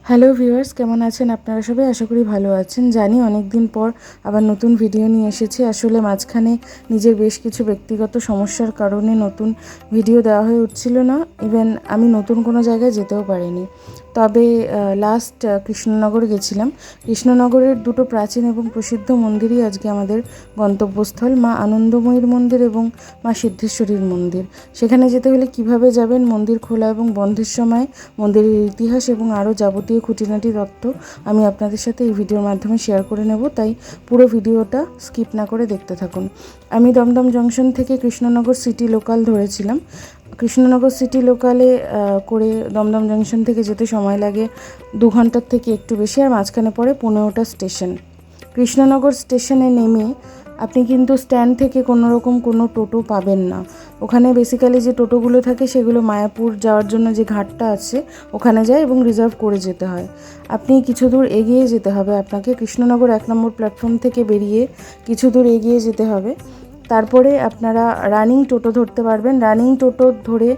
Hello viewers, কেমন আছেন আপনারা সবাই? আশা করি ভালো আছেন। জানি অনেক দিন পর আবার নতুন ভিডিও নিয়ে এসেছি। আসলে মাঝখানে নিজের বেশ কিছু ব্যক্তিগত সমস্যার কারণে নতুন ভিডিও দেওয়া হয়ে উঠছিল না। ইভেন আমি নতুন কোনো জায়গায় যেতেও পারিনি। তবে লাস্ট কৃষ্ণনগর গেছিলাম। কৃষ্ণনগরের দুটো প্রাচীন এবং প্রসিদ্ধ মন্দিরই আজকে আমাদের গন্তব্যস্থল, মা আনন্দময়ীর মন্দির এবং মা সিদ্ধেশ্বরীর মন্দির। সেখানে যেতে হলে কিভাবে যাবেন, মন্দির খোলা এবং বন্ধের সময়, মন্দিরের ইতিহাস এবং আরও যাবতীয় খুঁটিনাটি তথ্য আমি আপনাদের সাথে এই ভিডিওর মাধ্যমে শেয়ার করে নেব, তাই পুরো ভিডিওটা স্কিপ না করে দেখতে থাকুন। আমি দমদম জংশন থেকে কৃষ্ণনগর সিটি লোকাল ধরেছিলাম। কৃষ্ণনগর সিটি লোকালে করে দমদম জংশন থেকে যেতে সময় লাগে 2 ঘন্টার থেকে একটু বেশি, আর মাঝখানে পড়ে 15টা স্টেশন। কৃষ্ণনগর স্টেশনে নেমে আপনি কিন্তু স্ট্যান্ড থেকে কোনো টোটো পাবেন না। ওখানে বেসিক্যালি যে টোটোগুলো থাকে সেগুলো মায়াপুর যাওয়ার জন্য যে ঘাটটা আছে ওখানে যায় এবং রিজার্ভ করে যেতে হয়। আপনি কিছু দূর এগিয়ে যেতে হবে, আপনাকে কৃষ্ণনগর 1 নম্বর প্ল্যাটফর্ম থেকে বেরিয়ে কিছু দূর এগিয়ে যেতে হবে। তারপরে আপনারা রানিং টোটো ধরতে পারবেন। রানিং টোটো ধরে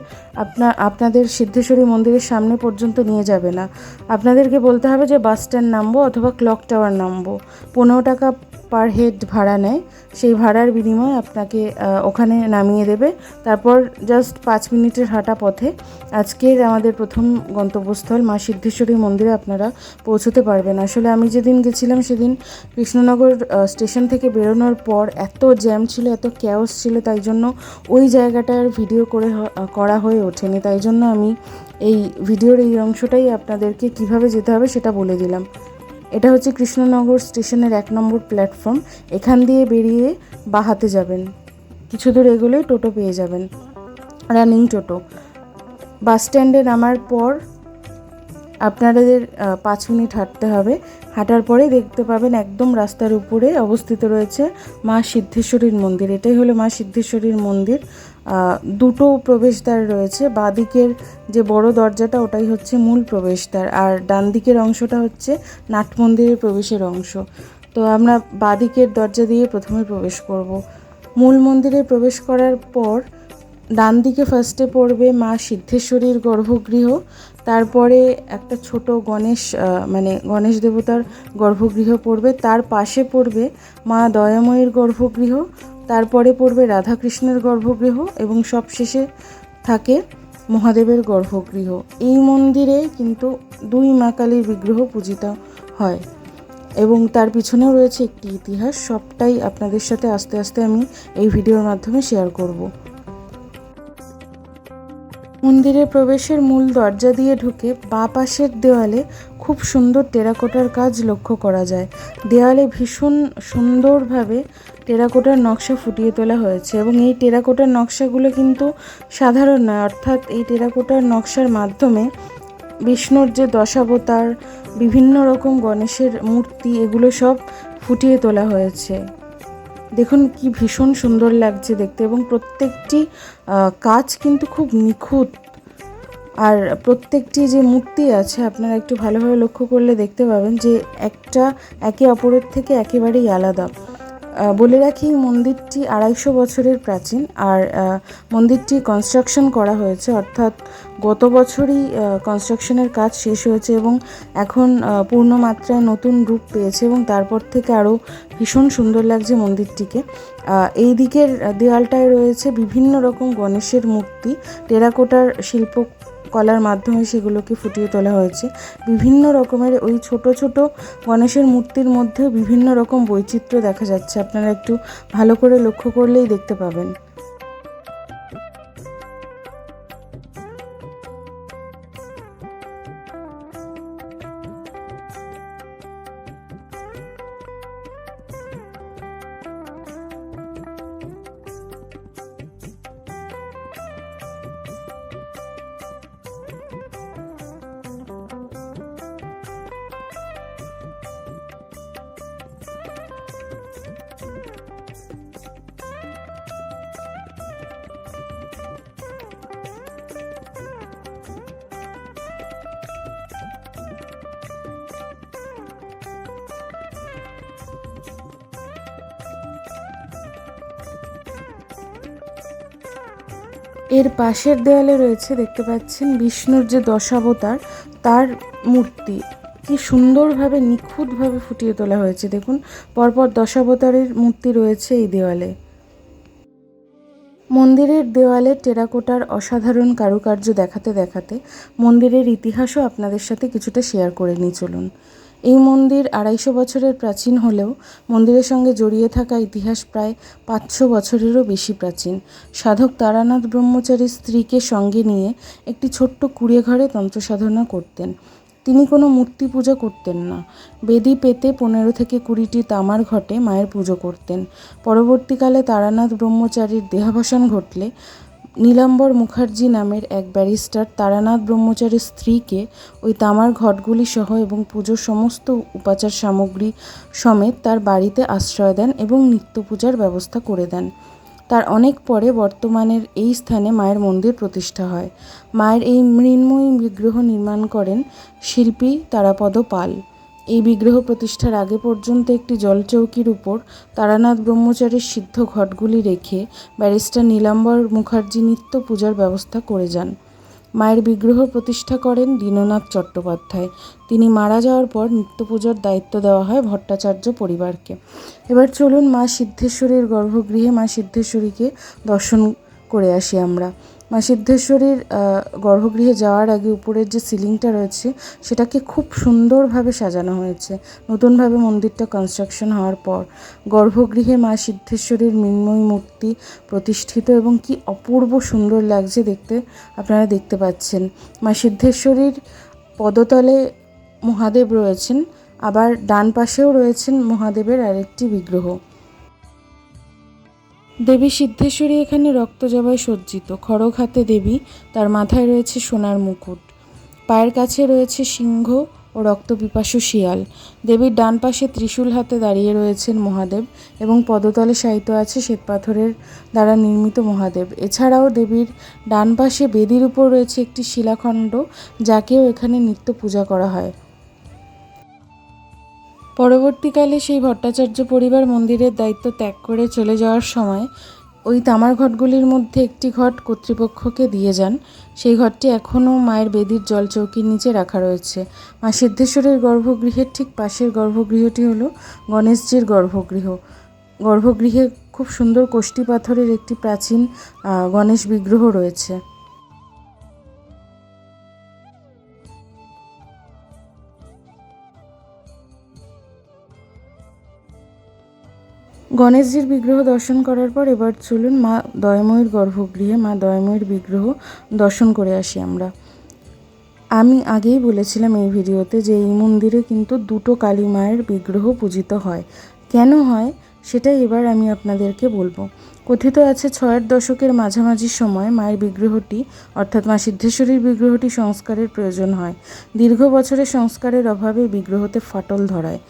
আপনাদের সিদ্ধেশ্বরী মন্দিরের সামনে পর্যন্ত নিয়ে যাবে না। আপনাদেরকে বলতে হবে যে বাস স্ট্যান্ড নামবো অথবা ক্লক টাওয়ার নামবো। 15 টাকা পার হেড ভাড়া নেয়। সেই ভাড়ার বিনিময়ে আপনাকে ওখানে নামিয়ে দেবে। তারপর জাস্ট 5 মিনিটের হাঁটা পথে আজকের আমাদের প্রথম গন্তব্যস্থল মা সিদ্ধেশ্বরী মন্দিরে আপনারা পৌঁছতে পারবেন। আসলে আমি যেদিন গেছিলাম সেদিন কৃষ্ণনগর স্টেশন থেকে বেরোনোর পর এত জ্যাম ছিল, এত ক্যাওস ছিল, তাই জন্য ওই জায়গাটার ভিডিও করা হয়ে ওঠেনি। তাই জন্য আমি এই ভিডিওর এই অংশটাই আপনাদেরকে কিভাবে যেতে হবে সেটা বলে দিলাম। এটা হচ্ছে কৃষ্ণনগর স্টেশনের 1 নম্বর প্ল্যাটফর্ম। এখান দিয়ে বেরিয়ে বাহাতে যাবেন, কিছু দূর এগোলেই টোটো পেয়ে যাবেন, রানিং টোটো। বাস স্ট্যান্ডে নামার পর আপনাদের 5 মিনিট হাঁটতে হবে। হাঁটার পরে দেখতে পাবেন একদম রাস্তার উপরে অবস্থিত রয়েছে মা সিদ্ধেশ্বরীর মন্দির। এটাই হলো মা সিদ্ধেশ্বরীর মন্দির। দুটো প্রবেশদ্বার রয়েছে। বাঁদিকের যে বড় দরজাটা ওটাই হচ্ছে মূল প্রবেশদ্বার, আর ডান দিকের অংশটা হচ্ছে নাট মন্দিরের প্রবেশের অংশ। তো আমরা বাঁদিকের দরজা দিয়ে প্রথমে প্রবেশ করব। মূল মন্দিরে প্রবেশ করার পর ডান দিকে ফার্স্টে পড়বে মা সিদ্ধেশ্বরীর গর্ভগৃহ, তারপরে একটা ছোট গণেশ দেবতার গর্ভগৃহ পড়বে, তার পাশে পড়বে মা দয়াময়ীর গর্ভগৃহ, তারপরে পড়বে রাধাকৃষ্ণের গর্ভগৃহ এবং সবশেষে থাকে মহাদেবের গর্ভগৃহ। এই মন্দিরে কিন্তু 2 মা কালীর বিগ্রহ পূজিত হয় এবং তার পিছনেও রয়েছে একটি ইতিহাস। সবটাই আপনাদের সাথে আস্তে আস্তে আমি এই ভিডিওর মাধ্যমে শেয়ার করব। মন্দিরে প্রবেশের মূল দরজা দিয়ে ঢুকে বাঁ পাশের দেওয়ালে খুব সুন্দর টেরাকোটার কাজ লক্ষ্য করা যায়। দেওয়ালে ভীষণ সুন্দরভাবে টেরাকোটার নকশা ফুটিয়ে তোলা হয়েছে এবং এই টেরাকোটার নকশাগুলো কিন্তু সাধারণ নয়, অর্থাৎ এই টেরাকোটার নকশার মাধ্যমে বিষ্ণুর যে দশাবতার, বিভিন্ন রকম গণেশের মূর্তি, এগুলো সব ফুটিয়ে তোলা হয়েছে। দেখুন কি ভীষণ সুন্দর লাগছে দেখতে, এবং প্রত্যেকটি কাজ কিন্তু খুব নিখুঁত। আর প্রত্যেকটি যে মূর্তি আছে আপনারা একটু ভালোভাবে লক্ষ্য করলে দেখতে পাবেন যে একটা একে অপরের থেকে একেবারেই আলাদা। বলে রাখি, মন্দিরটি 250 বছরের প্রাচীন, আর মন্দিরটি কনস্ট্রাকশন করা হয়েছে, অর্থাৎ গত বছরই কনস্ট্রাকশনের কাজ শেষ হয়েছে এবং এখন পূর্ণ মাত্রায় নতুন রূপ পেয়েছে এবং তারপর থেকে আরও ভীষণ সুন্দর লাগছে মন্দিরটিকে। এই দিকের দেওয়ালটায় রয়েছে বিভিন্ন রকম গণেশের মূর্তি, টেরাকোটার শিল্পকলার মাধ্যমে সেগুলোকে ফুটিয়ে তোলা হয়েছে। বিভিন্ন রকমের ওই ছোট ছোট গণেশের মূর্তির মধ্যেও বিভিন্ন রকম বৈচিত্র্য দেখা যাচ্ছে, আপনারা একটু ভালো করে লক্ষ্য করলেই দেখতে পাবেন। এর পাশের দেয়ালে রয়েছে, দেখতে পাচ্ছেন, বিষ্ণুর যে দশাবতার তার মূর্তি। কি সুন্দরভাবে নিখুঁতভাবে ফুটিয়ে তোলা হয়েছে। দেখুন, পরপর দশাবতারের মূর্তি রয়েছে এই দেওয়ালে। মন্দিরের দেওয়ালে টেরাকোটার অসাধারণ কারুকার্য দেখাতে দেখাতে মন্দিরের ইতিহাসও আপনাদের সাথে কিছুটা শেয়ার করে নিই চলুন। এই মন্দির 250 বছরের প্রাচীন হলেও মন্দিরের সঙ্গে জড়িয়ে থাকা ইতিহাস প্রায় 500 বছরেরও বেশি প্রাচীন। সাধক তারানাথ ব্রহ্মচারীর স্ত্রীকে সঙ্গে নিয়ে একটি ছোট্ট কুঁড়ে ঘরে তন্ত্রসাধনা করতেন। তিনি কোনো মূর্তি পূজা করতেন না। বেদি পেতে 15 থেকে 20টি তামার ঘটে মায়ের পুজো করতেন। পরবর্তীকালে তারানাথ ব্রহ্মচারীর দেহাবসান ঘটলে নীলাম্বর মুখার্জি নামের এক ব্যারিস্টার তারানাথ ব্রহ্মচারীর স্ত্রীকে ওই তামার ঘটগুলি সহ এবং পুজোর সমস্ত উপাচার সামগ্রী সমেত তার বাড়িতে আশ্রয় দেন এবং নিত্য পূজার ব্যবস্থা করে দেন। তার অনেক পরে বর্তমানের এই স্থানে মায়ের মন্দির প্রতিষ্ঠা হয়। মায়ের এই মৃন্ময়ী বিগ্রহ নির্মাণ করেন শিল্পী তারাপদ পাল। এই বিগ্রহ প্রতিষ্ঠার আগে পর্যন্ত একটি জলচৌকির উপর তারানাথ ব্রহ্মচারীর সিদ্ধ ঘটগুলি রেখে ব্যারিস্টার নীলাম্বর মুখার্জি নিত্য পূজার ব্যবস্থা করে যান। মায়ের বিগ্রহ প্রতিষ্ঠা করেন দীননাথ চট্টোপাধ্যায়। তিনি মারা যাওয়ার পর নিত্য পূজার দায়িত্ব দেওয়া হয় ভট্টাচার্য পরিবারকে। এবার চলুন মা সিদ্ধেশ্বরীর গর্ভগৃহে মা সিদ্ধেশ্বরীকে দর্শন করে আসি আমরা। মা সিদ্ধেশ্বরীর গর্ভগৃহে যাওয়ার আগে উপরের যে সিলিংটা রয়েছে সেটাকে খুব সুন্দরভাবে সাজানো হয়েছে। নতুনভাবে মন্দিরটা কনস্ট্রাকশন হওয়ার পর গর্ভগৃহে মা সিদ্ধেশ্বরীর মৃন্ময়ী মূর্তি প্রতিষ্ঠিত এবং কি অপূর্ব সুন্দর লাগছে দেখতে, আপনারা দেখতে পাচ্ছেন। মা সিদ্ধেশ্বরীর পদতলে মহাদেব রয়েছেন, আবার ডান পাশেও রয়েছেন মহাদেবের আরেকটি বিগ্রহ। দেবী সিদ্ধেশ্বরী এখানে রক্তজবায় সজ্জিত। খড়গ হাতে দেবী, তার মাথায় রয়েছে সোনার মুকুট, পায়ের কাছে রয়েছে সিংহ ও রক্তপিপাসু শিয়াল। দেবীর ডান পাশে ত্রিশূল হাতে দাঁড়িয়ে রয়েছেন মহাদেব এবং পদতলে শায়িত আছে শ্বেতপাথরের দ্বারা নির্মিত মহাদেব। এছাড়াও দেবীর ডান পাশে বেদির উপর রয়েছে একটি শিলাখণ্ড, যাকেও এখানে নিত্য পূজা করা হয়। পরবর্তীকালে সেই ভট্টাচার্য পরিবার মন্দিরের দায়িত্ব ত্যাগ করে চলে যাওয়ার সময় ওই তামার ঘটগুলির মধ্যে একটি ঘট কর্তৃপক্ষকে দিয়ে যান। সেই ঘরটি এখনও মায়ের বেদির জলচৌকির নিচে রাখা রয়েছে। মা সিদ্ধেশ্বরীর গর্ভগৃহের ঠিক পাশের গর্ভগৃহটি হলো গণেশজির গর্ভগৃহ। গর্ভগৃহে খুব সুন্দর কোষ্ঠী পাথরের একটি প্রাচীন গণেশ বিগ্রহ রয়েছে। গণেশজির বিগ্রহ দর্শন করার পর এবার চলুন মা দয়াময়ীর গর্ভগৃহে মা দয়াময়ীর বিগ্রহ দর্শন করে আসি আমরা। আমি আগেই বলেছিলাম এই ভিডিওতে যে এই মন্দিরে কিন্তু দুটো কালী মায়ের বিগ্রহ পূজিত হয়। কেন হয় সেটাই এবার আমি আপনাদেরকে বলবো। কথিত আছে 6এর দশকের মাঝামাঝি সময় মায়ের বিগ্রহটি অর্থাৎ মা সিদ্ধেশ্বরীর বিগ্রহটি সংস্কারের প্রয়োজন হয়। দীর্ঘ বছরের সংস্কারের অভাবে বিগ্রহতে ফাটল ধরায়।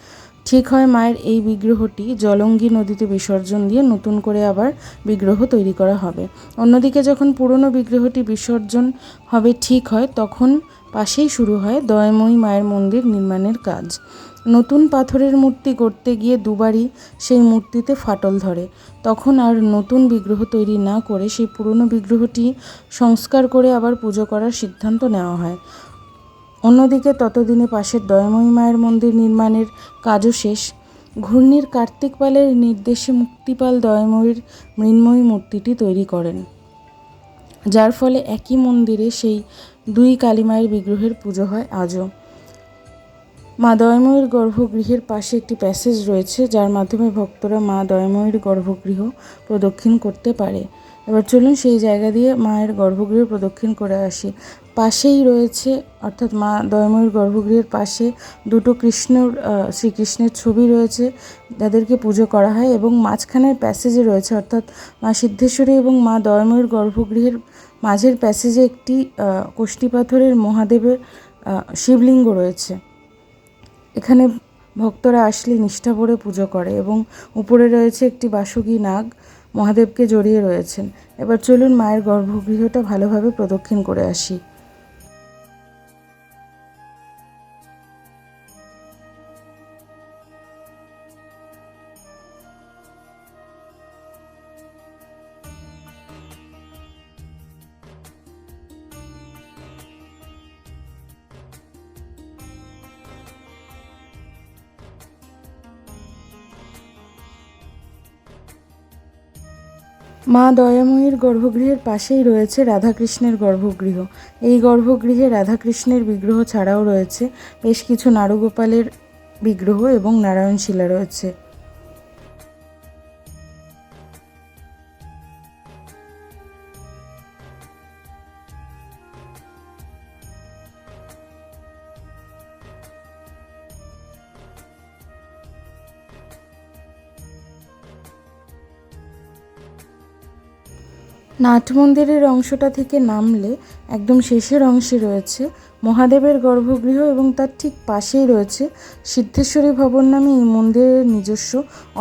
ঠিক হয় মায়ের এই বিগ্রহটি জলঙ্গি নদীতে বিসর্জন দিয়ে নতুন করে আবার বিগ্রহ তৈরি করা হবে। অন্যদিকে যখন পুরনো বিগ্রহটি বিসর্জন হবে ঠিক হয়, তখন পাশেই শুরু হয় দয়াময়ী মায়ের মন্দির নির্মাণের কাজ। নতুন পাথরের মূর্তি করতে গিয়ে দুবারই সেই মূর্তিতে ফাটল ধরে। তখন আর নতুন বিগ্রহ তৈরি না করে সেই পুরনো বিগ্রহটি সংস্কার করে আবার পুজো করার সিদ্ধান্ত নেওয়া হয়। অন্যদিকে ততদিনে পাশের দয়াময়ী মায়ের মন্দির নির্মাণের কাজও শেষ। ঘূর্ণির কার্তিক পালের নির্দেশে মুক্তিপাল দয়াময়ীর মৃন্ময়ী মূর্তিটি তৈরি করেন, যার ফলে একই মন্দিরে সেই দুই কালীমায়ের বিগ্রহের পুজো হয় আজও। মা দয়াময়ীর গর্ভগৃহের পাশে একটি প্যাসেজ রয়েছে, যার মাধ্যমে ভক্তরা মা দয়াময়ীর গর্ভগৃহ প্রদক্ষিণ করতে পারে। এবার চলুন সেই জায়গা দিয়ে মায়ের গর্ভগৃহ প্রদক্ষিণ করে আসি। পাশেই রয়েছে অর্থাৎ মা দয়াময়ীর গর্ভগৃহের পাশে দুটো শ্রীকৃষ্ণের ছবি রয়েছে, যাদেরকে পুজো করা হয় এবং মাঝখানের প্যাসেজে রয়েছে অর্থাৎ মা সিদ্ধেশ্বরী এবং মা দয়াময়ীর গর্ভগৃহের মাঝের প্যাসেজে একটি কোষ্ঠী পাথরের মহাদেবের শিবলিঙ্গ রয়েছে। এখানে ভক্তরা আসলে নিষ্ঠা ভরে পুজো করে এবং উপরে রয়েছে একটি বাসুকী নাগ মহাদেবকে জড়িয়ে রয়েছেন। এবার চলুন মায়ের গর্ভগৃহটা ভালোভাবে প্রদক্ষিণ করে আসি। মা দয়াময়ীর গর্ভগৃহের পাশেই রয়েছে রাধাকৃষ্ণের গর্ভগৃহ। এই গর্ভগৃহে রাধাকৃষ্ণের বিগ্রহ ছাড়াও রয়েছে বেশ কিছু নারুগোপালের বিগ্রহ এবং নারায়ণ শিলা রয়েছে। নাট মন্দিরের অংশটা থেকে নামলে একদম শেষের অংশে রয়েছে মহাদেবের গর্ভগৃহ এবং তার ঠিক পাশেই রয়েছে সিদ্ধেশ্বরী ভবন নামে এই মন্দিরের নিজস্ব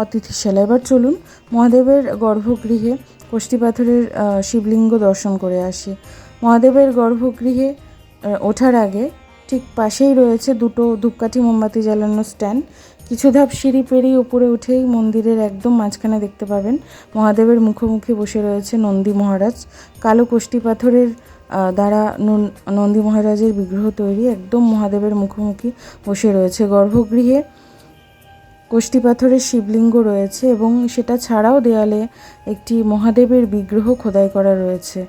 অতিথিশালা। এবার চলুন মহাদেবের গর্ভগৃহে কষ্টি পাথরের শিবলিঙ্গ দর্শন করে আসি। মহাদেবের গর্ভগৃহে ওঠার আগে ঠিক পাশেই রয়েছে দুটো ধূপকাঠি মোমবাতি জ্বালানোর স্ট্যান্ড। কিছু ধাপ সিঁড়ি পেরিয়ে উপরে উঠেই মন্দিরের একদম মাঝখানে দেখতে পাবেন মহাদেবের মুখোমুখি বসে রয়েছে নন্দী মহারাজ। কালো কষ্টি পাথরের দ্বারা নন্দী মহারাজের বিগ্রহ তৈরি, একদম মহাদেবের মুখোমুখি বসে রয়েছে। গর্ভগৃহে কষ্টি পাথরের শিবলিঙ্গ রয়েছে এবং সেটা ছাড়াও দেয়ালে একটি মহাদেবের বিগ্রহ খোদাই করা রয়েছে।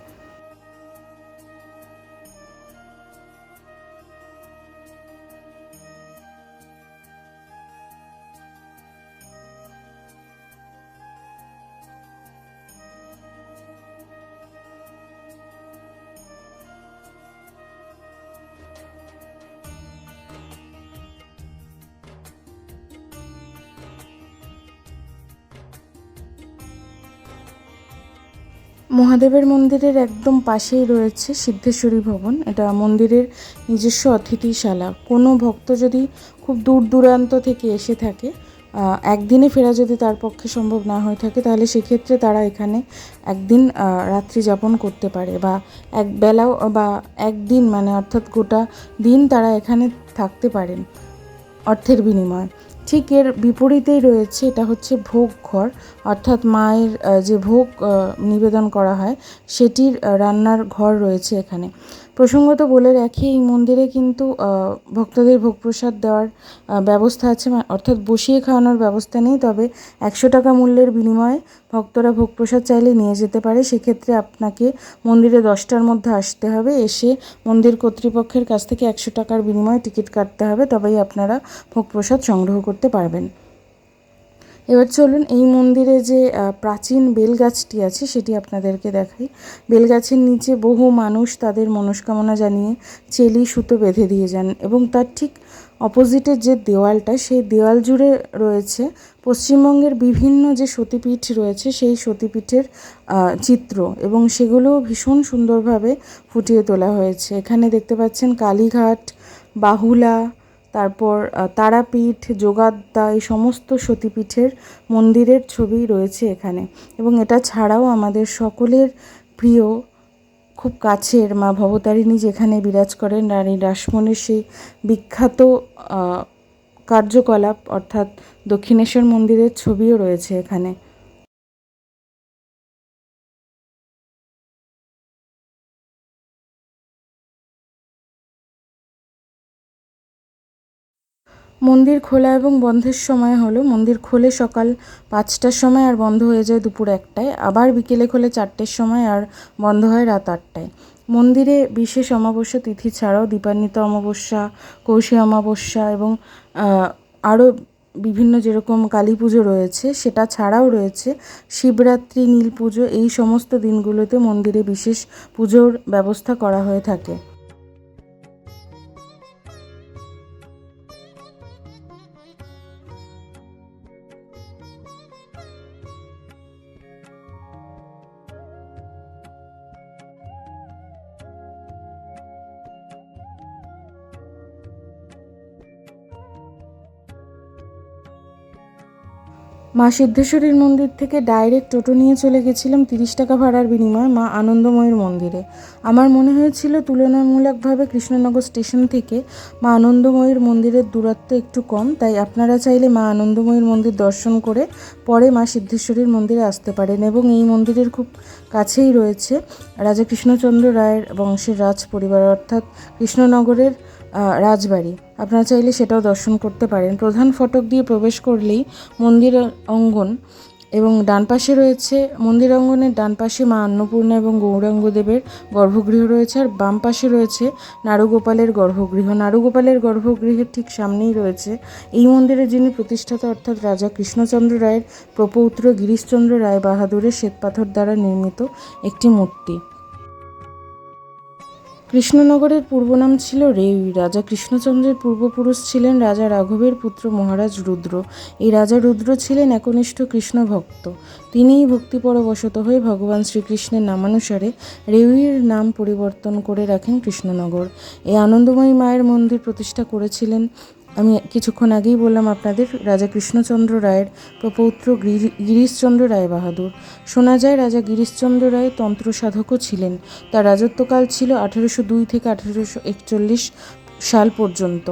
মহাদেবের মন্দিরের একদম পাশেই রয়েছে সিদ্ধেশ্বরী ভবন। এটা মন্দিরের নিজস্ব অতিথিশালা। কোনো ভক্ত যদি খুব দূর দূরান্ত থেকে এসে থাকে, একদিনে ফেরা যদি তার পক্ষে সম্ভব না হয়ে থাকে, তাহলে সেক্ষেত্রে তারা এখানে একদিন রাত্রি যাপন করতে পারে, বা এক বেলাও বা একদিন মানে অর্থাৎ গোটা দিন তারা এখানে থাকতে পারেন অর্থের বিনিময়ে। ঠিক এর বিপরীতেই রয়েছে, এটা হচ্ছে ভোগ ঘর, অর্থাৎ মায়ের যে ভোগ নিবেদন করা হয় সেটির রান্নার ঘর রয়েছে এখানে। প্রসঙ্গত বলে রাখি, এই মন্দিরে কিন্তু ভক্তদের ভোগ প্রসাদ দেওয়ার ব্যবস্থা আছে, অর্থাৎ বসিয়ে খাওয়ানোর ব্যবস্থা নেই, তবে 100 টাকা মূল্যের বিনিময়ে ভক্তরা ভোগ প্রসাদ চাইলে নিয়ে যেতে পারে। সেক্ষেত্রে আপনাকে মন্দিরে 10টার মধ্যে আসতে হবে, এসে মন্দির কর্তৃপক্ষের কাছ থেকে 100 টাকার বিনিময়ে টিকিট কাটতে হবে, তবেই আপনারা ভোগ প্রসাদ সংগ্রহ করতে পারবেন। এবার চলুন এই মন্দিরে যে প্রাচীন বেলগাছটি আছে সেটি আপনাদেরকে দেখাই। বেলগাছের নিচে বহু মানুষ তাদের মনস্কামনা জানিয়ে চেলি সুতো বেঁধে দিয়ে যান এবং তার ঠিক অপোজিটের যে দেওয়ালটা, সেই দেওয়াল জুড়ে রয়েছে পশ্চিমবঙ্গের বিভিন্ন যে সতীপীঠ রয়েছে সেই সতীপীঠের চিত্র, এবং সেগুলো ভীষণ সুন্দরভাবে ফুটিয়ে তোলা হয়েছে। এখানে দেখতে পাচ্ছেন কালীঘাট, বাহুলা, তারপর তারাপীঠ, যোগাদ্দা, এই সমস্ত সতীপীঠের মন্দিরের ছবি রয়েছে এখানে। এবং এটা ছাড়াও আমাদের সকলের প্রিয়, খুব কাছের মা ভবতারিণী যেখানে বিরাজ করেন, রানী রাসমণির সেই বিখ্যাত কার্যকলাপ অর্থাৎ দক্ষিণেশ্বর মন্দিরের ছবিও রয়েছে এখানে। মন্দির খোলা এবং বন্ধের সময় হলো, মন্দির খোলে সকাল 5টার সময় আর বন্ধ হয়ে যায় দুপুর 1টায়, আবার বিকেলে খোলে 4টের সময় আর বন্ধ হয় রাত 8টায়। মন্দিরে বিশেষ অমাবস্যা তিথি ছাড়াও দীপান্বিতা অমাবস্যা, কৌশী অমাবস্যা এবং আরও বিভিন্ন যেরকম কালী পুজো রয়েছে সেটা ছাড়াও রয়েছে শিবরাত্রি, নীল পুজো, এই সমস্ত দিনগুলোতে মন্দিরে বিশেষ পুজোর ব্যবস্থা করা হয়ে থাকে। মা সিদ্ধেশ্বরীর মন্দির থেকে ডাইরেক্ট টোটো নিয়ে চলে গেছিলাম 30 টাকা ভাড়ার বিনিময়ে মা আনন্দময়ীর মন্দিরে। আমার মনে হয়েছিল তুলনামূলকভাবে কৃষ্ণনগর স্টেশন থেকে মা আনন্দময়ীর মন্দিরের দূরত্ব একটু কম, তাই আপনারা চাইলে মা আনন্দময়ীর মন্দির দর্শন করে পরে মা সিদ্ধেশ্বরীর মন্দিরে আসতে পারেন। এবং এই মন্দিরের খুব কাছেই রয়েছে রাজা কৃষ্ণচন্দ্র রায়ের বংশের রাজ পরিবার, অর্থাৎ কৃষ্ণনগরের রাজবাড়ি। আপনারা চাইলে সেটাও দর্শন করতে পারেন। প্রধান ফটক দিয়ে প্রবেশ করলেই মন্দির অঙ্গন এবং ডান পাশে রয়েছে মন্দির অঙ্গনের ডান পাশে মা অন্নপূর্ণা এবং গৌরাঙ্গ দেবের গর্ভগৃহ রয়েছে, আর বাম পাশে রয়েছে নারুগোপালের গর্ভগৃহ। নারুগোপালের গর্ভগৃহের ঠিক সামনেই রয়েছে এই মন্দিরের যিনি প্রতিষ্ঠাতা অর্থাৎ রাজা কৃষ্ণচন্দ্র রায়ের প্রপৌত্র গিরিশচন্দ্র রায় বাহাদুরের শ্বেতপাথর দ্বারা নির্মিত একটি মূর্তি। কৃষ্ণনগরের পূর্ব নাম ছিল রেউই। রাজা কৃষ্ণচন্দ্রের পূর্বপুরুষ ছিলেন রাজা রাঘবের পুত্র মহারাজ রুদ্র। এই রাজা রুদ্র ছিলেন একনিষ্ঠ কৃষ্ণ ভক্ত। তিনিই ভক্তিপরবশত হয়ে ভগবান শ্রীকৃষ্ণের নামানুসারে রেউইর নাম পরিবর্তন করে রাখেন কৃষ্ণনগর। এই আনন্দময়ী মায়ের মন্দির প্রতিষ্ঠা করেছিলেন, আমি কিছুক্ষণ আগেই বললাম আপনাদের, রাজা কৃষ্ণচন্দ্র রায়ের প্রপৌত্র গিরিশচন্দ্র রায় বাহাদুর। শোনা যায় রাজা গিরিশচন্দ্র রায় তন্ত্র সাধকও ছিলেন। তার রাজত্বকাল ছিল 1802 থেকে 1841 সাল পর্যন্ত।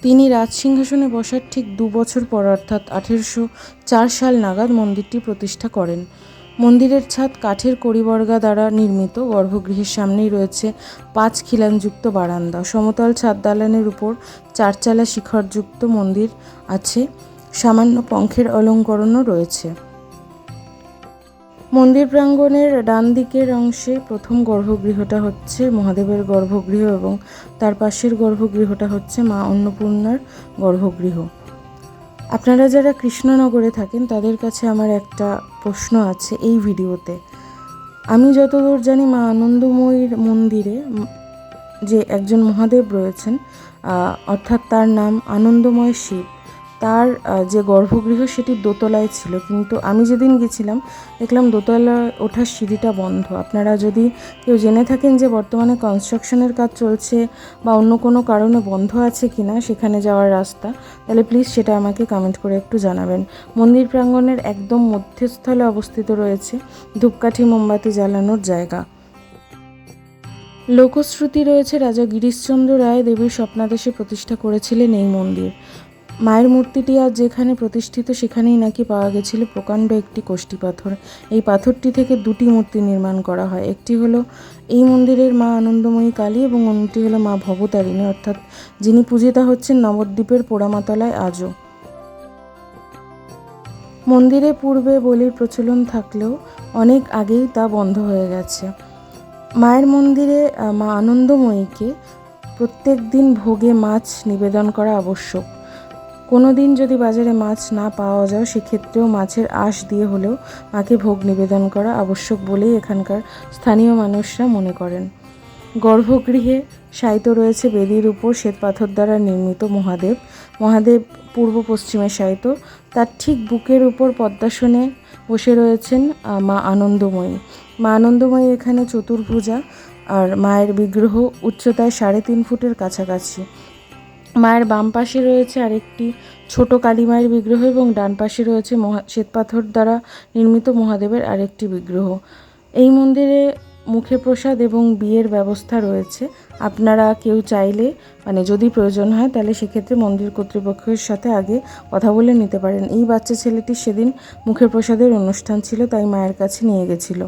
তিনি রাজসিংহাসনে বসার ঠিক 2 বছর পর অর্থাৎ 1804 সাল নাগাদ মন্দিরটি প্রতিষ্ঠা করেন। মন্দিরের ছাদ কাঠের কড়িবর্গা দ্বারা নির্মিত। গর্ভগৃহের সামনেই রয়েছে 5 খিলানযুক্ত বারান্দা। সমতল ছাদ দালানের উপর 4 চালা শিখরযুক্ত মন্দির আছে। সামান্য পঙ্খের অলঙ্করণও রয়েছে। মন্দির প্রাঙ্গণের ডান দিকের অংশে প্রথম গর্ভগৃহটা হচ্ছে মহাদেবের গর্ভগৃহ এবং তার পাশের গর্ভগৃহটা হচ্ছে মা অন্নপূর্ণার গর্ভগৃহ। আপনারা যারা কৃষ্ণনগরে থাকেন তাদের কাছে আমার একটা প্রশ্ন আছে এই ভিডিওতে। আমি যতদূর জানি মা আনন্দময়ীর মন্দিরে যে একজন মহাদেব রয়েছেন, অর্থাৎ তার নাম আনন্দময় শিব, তার যে গর্ভগৃহ সেটি দোতলায় ছিল, কিন্তু আমি যেদিন গেছিলাম দেখলাম দোতলায় ওঠার সিঁড়িটা বন্ধ। আপনারা যদি কেউ জেনে থাকেন যে বর্তমানে কনস্ট্রাকশনের কাজ চলছে বা অন্য কোনো কারণে বন্ধ আছে কি না সেখানে যাওয়ার রাস্তা, তাহলে প্লিজ সেটা আমাকে কমেন্ট করে একটু জানাবেন। মন্দির প্রাঙ্গণের একদম মধ্যস্থলে অবস্থিত রয়েছে ধূপকাঠি মোমবাতি জ্বালানোর জায়গা। লোকশ্রুতি রয়েছে রাজা গিরিশচন্দ্র রায় দেবীর স্বপ্নাদেশে প্রতিষ্ঠা করেছিলেন এই মন্দির। মায়ের মূর্তিটি আজ যেখানে প্রতিষ্ঠিত সেখানেই নাকি পাওয়া গেছিল প্রকাণ্ড একটি কোষ্ঠী পাথর। এই পাথরটি থেকে 2টি মূর্তি নির্মাণ করা হয়। একটি হলো এই মন্দিরের মা আনন্দময়ী কালী এবং অন্যটি হলো মা ভবতারিণী, অর্থাৎ যিনি পূজিতা হচ্ছেন নবদ্বীপের পোড়ামাতলায় আজও। মন্দিরে পূর্বে বলির প্রচলন থাকলেও অনেক আগেই তা বন্ধ হয়ে গেছে। মায়ের মন্দিরে মা আনন্দময়ীকে প্রত্যেক দিন ভোগে মাছ নিবেদন করা আবশ্যক। কোনো দিন যদি বাজারে মাছ না পাওয়া যায় সেক্ষেত্রেও মাছের আঁশ দিয়ে হলেও মাকে ভোগ নিবেদন করা আবশ্যক বলেই এখানকার স্থানীয় মানুষরা মনে করেন। গর্ভগৃহে শায়িত রয়েছে বেদির উপর শ্বেতপাথর দ্বারা নির্মিত মহাদেব। মহাদেব পূর্ব পশ্চিমে শায়িত। তার ঠিক বুকের উপর পদ্মাসনে বসে রয়েছেন মা আনন্দময়ী। মা আনন্দময়ী এখানে চতুর্ভুজা, আর মায়ের বিগ্রহ উচ্চতায় 3.5 ফুটের কাছাকাছি। মায়ের বাম পাশে রয়েছে আরেকটি ছোট কালী মায়ের বিগ্রহ এবং ডান পাশে রয়েছে শ্বেতপাথর দ্বারা নির্মিত মহাদেবের আরেকটি বিগ্রহ। এই মন্দিরে মুখে প্রসাদ এবং বিয়ের ব্যবস্থা রয়েছে। আপনারা কেউ চাইলে যদি প্রয়োজন হয় তাহলে সেক্ষেত্রে মন্দির কর্তৃপক্ষের সাথে আগে কথা বলে নিতে পারেন। এই বাচ্চা ছেলেটির সেদিন মুখে প্রসাদের অনুষ্ঠান ছিল, তাই মায়ের কাছে নিয়ে গেছিল।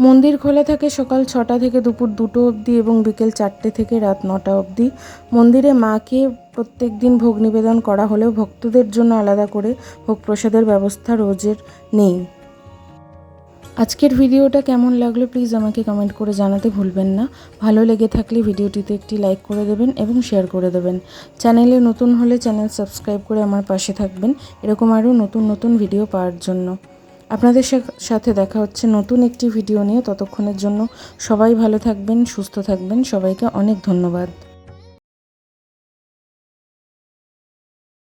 মন্দির খোলা থাকে সকাল 6টা থেকে দুপুর 2টো অবধি এবং বিকেল 4টে থেকে রাত 9টা অবধি। মন্দিরে মাকে প্রত্যেক দিন ভোগ নিবেদন করা হলেও ভক্তদের জন্য আলাদা করে ভোগ প্রসাদের ব্যবস্থা রোজের নেই। আজকের ভিডিওটা কেমন লাগলো প্লিজ আমাকে কমেন্ট করে জানাতে ভুলবেন না। ভালো লেগে থাকলে ভিডিওটিতে একটি লাইক করে দেবেন এবং শেয়ার করে দেবেন। চ্যানেলে নতুন হলে চ্যানেল সাবস্ক্রাইব করে আমার পাশে থাকবেন এরকম আরও নতুন নতুন ভিডিও পাওয়ার জন্য। আপনাদের সাথে দেখা হচ্ছে নতুন একটি ভিডিও নিয়ে। ততক্ষণের জন্য সবাই ভালো থাকবেন, সুস্থ থাকবেন। সবাইকে অনেক ধন্যবাদ।